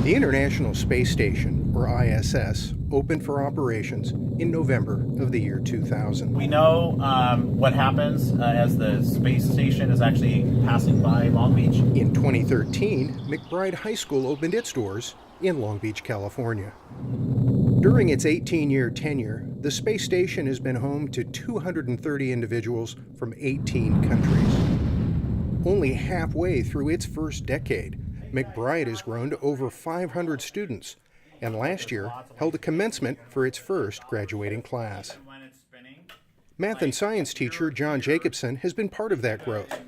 The International Space Station, or ISS, opened for operations in November of the year 2000. We know what happens as the space station is actually passing by Long Beach. In 2013, McBride High School opened its doors in Long Beach, California. During its 18-year tenure, the space station has been home to 230 individuals from 18 countries. Only halfway through its first decade, McBride has grown to over 500 students, and last year held a commencement for its first graduating class. Math and science teacher John Jacobson has been part of that growth.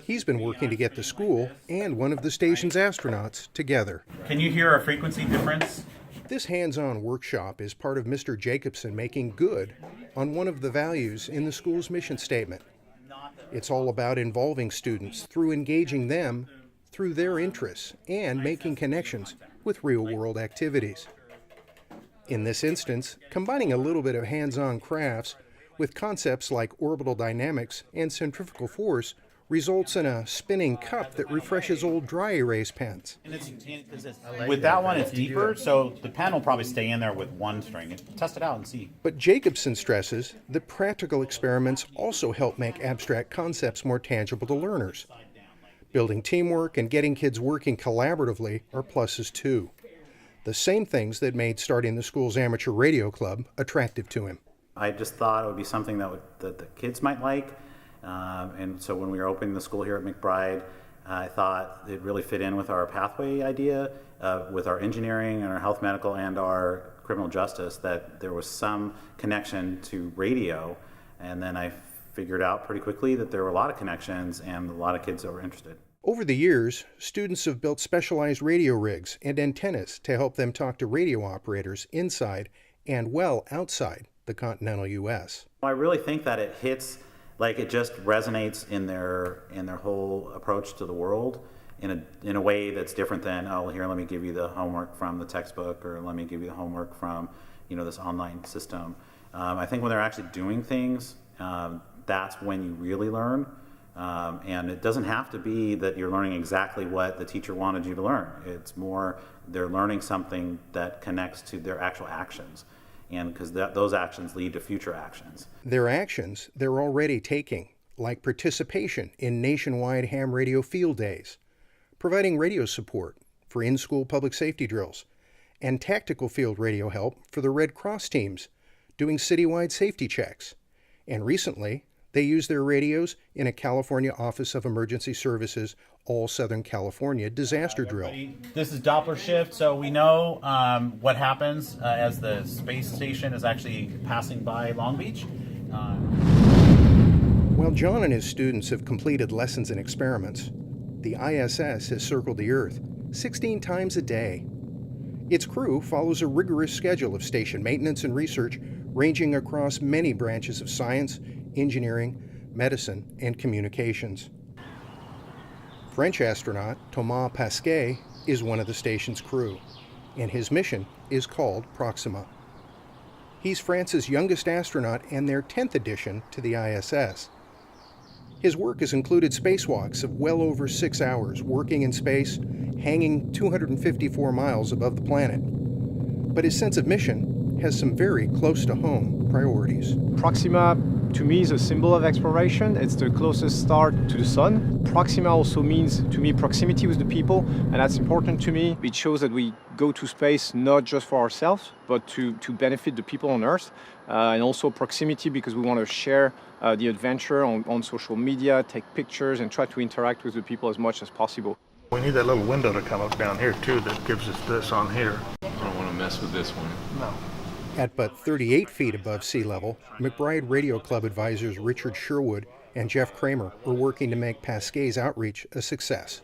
He's been working to get the school and one of the station's astronauts together. Can you hear a frequency difference? This hands-on workshop is part of Mr. Jacobson making good on one of the values in the school's mission statement. It's all about involving students through engaging them through their interests and making connections with real-world activities. In this instance, combining a little bit of hands-on crafts with concepts like orbital dynamics and centrifugal force results in a spinning cup that refreshes old dry erase pens. With that one, it's deeper, so the pen will probably stay in there with one string. Test it out and see. But Jacobson stresses that practical experiments also help make abstract concepts more tangible to learners. Building teamwork and getting kids working collaboratively are pluses too. The same things that made starting the school's amateur radio club attractive to him. I just thought it would be something that the kids might like. And so when we were opening the school here at McBride, I thought it really fit in with our pathway idea, with our engineering and our health medical and our criminal justice, that there was some connection to radio. And then I figured out pretty quickly that there were a lot of connections and a lot of kids that were interested. Over the years, students have built specialized radio rigs and antennas to help them talk to radio operators inside and well outside the continental U.S. I really think that it hits, like it just resonates in their whole approach to the world in a way that's different than, oh, here, let me give you the homework from the textbook, or let me give you the homework from, this online system. I think when they're actually doing things, that's when you really learn. And it doesn't have to be that you're learning exactly what the teacher wanted you to learn. It's more they're learning something that connects to their actual actions. And because those actions lead to future actions. Their actions they're already taking, like participation in nationwide ham radio field days, providing radio support for in-school public safety drills, and tactical field radio help for the Red Cross teams, doing citywide safety checks. And recently, they used their radios in a California Office of Emergency Services All Southern California disaster drill. This is Doppler shift, so we know what happens as the space station is actually passing by Long Beach. While John and his students have completed lessons and experiments, the ISS has circled the Earth 16 times a day. Its crew follows a rigorous schedule of station maintenance and research ranging across many branches of science, engineering, medicine, and communications. French astronaut Thomas Pesquet is one of the station's crew, and his mission is called Proxima. He's France's youngest astronaut and their 10th addition to the ISS. His work has included spacewalks of well over 6 hours, working in space, hanging 254 miles above the planet. But his sense of mission has some very close-to-home priorities. Proxima, to me, is a symbol of exploration. It's the closest star to the sun. Proxima also means, to me, proximity with the people, and that's important to me. It shows that we go to space not just for ourselves, but to benefit the people on Earth, and also proximity because we want to share the adventure on social media, take pictures, and try to interact with the people as much as possible. We need that little window to come up down here, too, that gives us this on here. I don't want to mess with this one. No. At but 38 feet above sea level, McBride Radio Club advisors Richard Sherwood and Jeff Kramer are working to make Pesquet's outreach a success.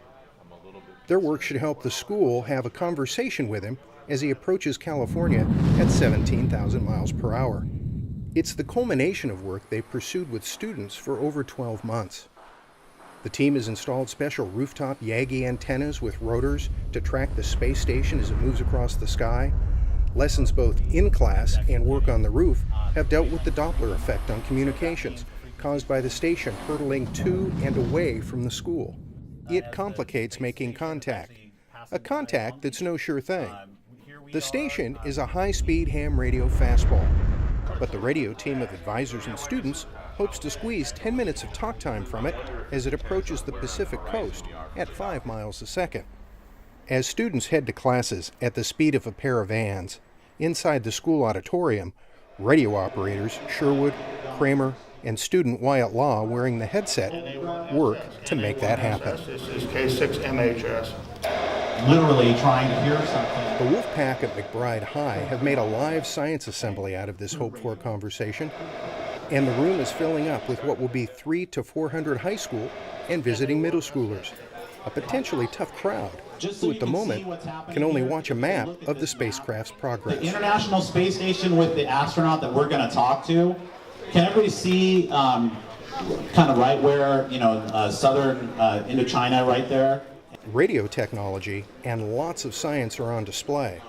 Their work should help the school have a conversation with him as he approaches California at 17,000 miles per hour. It's the culmination of work they've pursued with students for over 12 months. The team has installed special rooftop Yagi antennas with rotors to track the space station as it moves across the sky. Lessons both in class and work on the roof have dealt with the Doppler effect on communications caused by the station hurtling to and away from the school. It complicates making contact, a contact that's no sure thing. Here we The are, station is a high-speed ham radio fastball, but the radio team of advisors and students hopes to squeeze 10 minutes of talk time from it as it approaches the Pacific coast at 5 miles a second. As students head to classes at the speed of a pair of vans, inside the school auditorium, radio operators Sherwood, Kramer, and student Wyatt Law wearing the headset work to make that happen. This is K6MHS. literally trying to hear something. The Wolfpack at McBride High have made a live science assembly out of this hoped-for conversation, and the room is filling up with what will be 300 to 400 high school and visiting middle schoolers, a potentially tough crowd who at the moment can only watch a map of the spacecraft's progress. The International Space Station with the astronaut that we're going to talk to, can everybody see kind of right where, southern Indochina right there? Radio technology and lots of science are on display,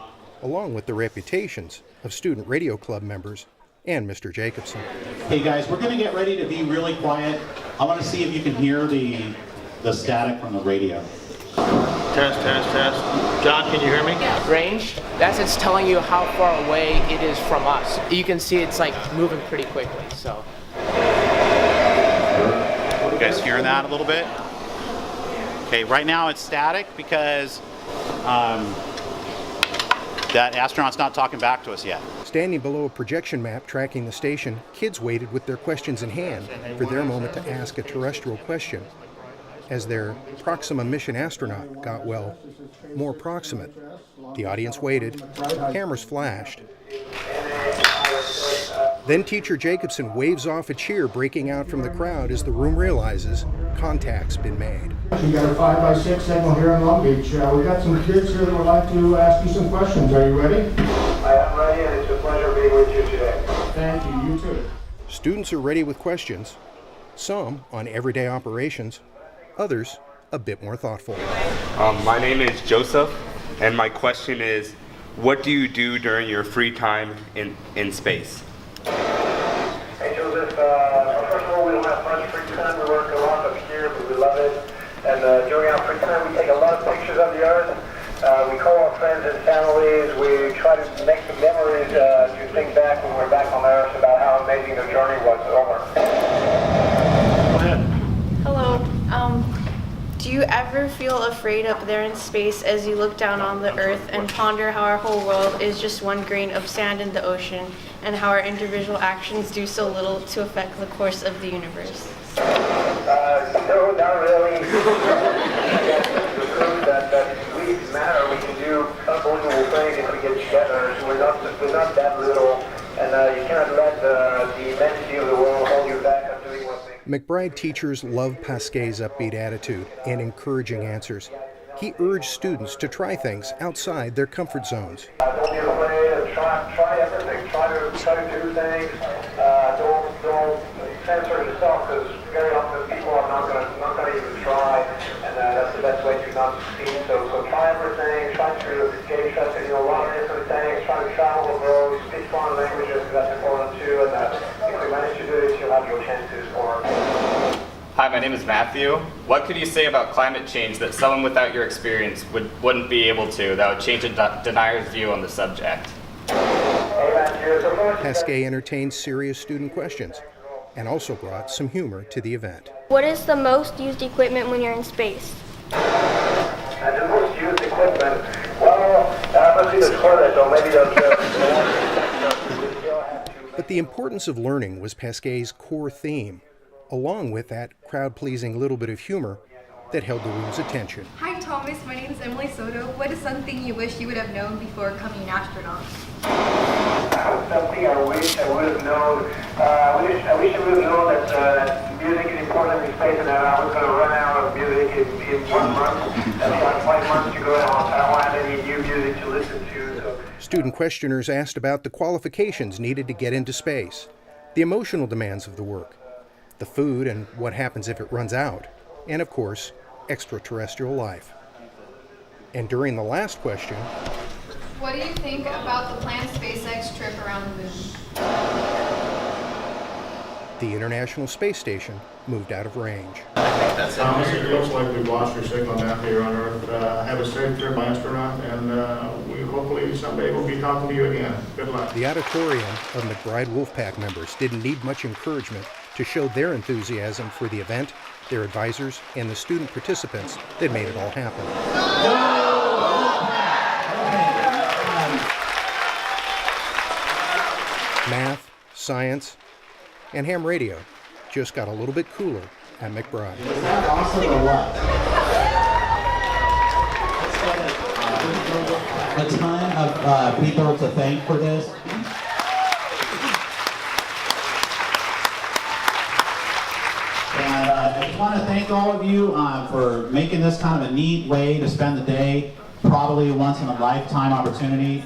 along with the reputations of student radio club members and Mr. Jacobson. Hey guys, we're going to get ready to be really quiet. I want to see if you can hear the static from the radio. Test. John, can you hear me? Range, it's telling you how far away it is from us. You can see it's like moving pretty quickly, so. You guys hearing that a little bit? Okay, right now it's static because that astronaut's not talking back to us yet. Standing below a projection map tracking the station, kids waited with their questions in hand for their moment to ask a terrestrial question. As their Proxima mission astronaut got, well, more proximate. The audience waited, cameras flashed. Then teacher Jacobson waves off a cheer breaking out from the crowd as the room realizes contact's been made. We got a 5x6 signal here in Long Beach. We got some kids here that would like to ask you some questions. Are you ready? I am ready, and it's a pleasure being with you today. Thank you. You too. Students are ready with questions, some on everyday operations, others a bit more thoughtful. My name is Joseph, and my question is, what do you do during your free time in space? Hey Joseph, first of all, we don't have much free time. We work a lot up here, but we love it. And during our free time, we take a lot of pictures of the Earth. We call our friends and families. We try to make some memories to think back when we're back on Earth about how amazing the journey was over. Go ahead. Hello. Do you ever feel afraid up there in space as you look down on the Earth and ponder how our whole world is just one grain of sand in the ocean and how our individual actions do so little to affect the course of the universe? No, not really. The proof that we matter, we can do unbelievable things if we get together. So we're not that little, and you cannot let the immensity of the world hold you back on doing what things. McBride teachers love Pesquet's upbeat attitude and encouraging answers. He urged students to try things outside their comfort zones. Don't be afraid and try everything. Try to do things. Don't censor yourself, because very often people are not going to even try, and that's the best way to not succeed. So try everything. Try to get interested in a lot of different things. Try to travel the world. Speak foreign languages, because that's important too. And if you manage to do this, you'll have your chances for. Hi, my name is Matthew. What could you say about climate change that someone without your experience wouldn't be able to, that would change a denier's view on the subject? Pesquet entertained serious student questions and also brought some humor to the event. What is the most used equipment when you're in space? The most used equipment? Well, I must be the toilet, so maybe But the importance of learning was Pesquet's core theme, along with that crowd-pleasing little bit of humor that held the room's attention. Hi Thomas, my name is Emily Soto. What is something you wish you would have known before becoming an astronaut? Something I wish I would have known. I wish I would have known that music is important in space, and I was going to run out of music in 1 month. That's like 5 months to go, and I don't have any new music to listen to. So. Student questioners asked about the qualifications needed to get into space, the emotional demands of the work, the food and what happens if it runs out, and of course, extraterrestrial life. And during the last question, What do you think about the planned SpaceX trip around the moon? the International Space Station moved out of range. Thomas, it looks like we've lost your signal down here on Earth. Have a safe trip, astronaut, and we hopefully someday will be talking to you again. Good luck. The auditorium of McBride Wolfpack members didn't need much encouragement to show their enthusiasm for the event, their advisors, and the student participants that made it all happen. Math, science, and ham radio just got a little bit cooler at McBride. Was that awesome or what? A ton of people to thank for this. And I just want to thank all of you for making this kind of a neat way to spend the day, probably once in a lifetime opportunity.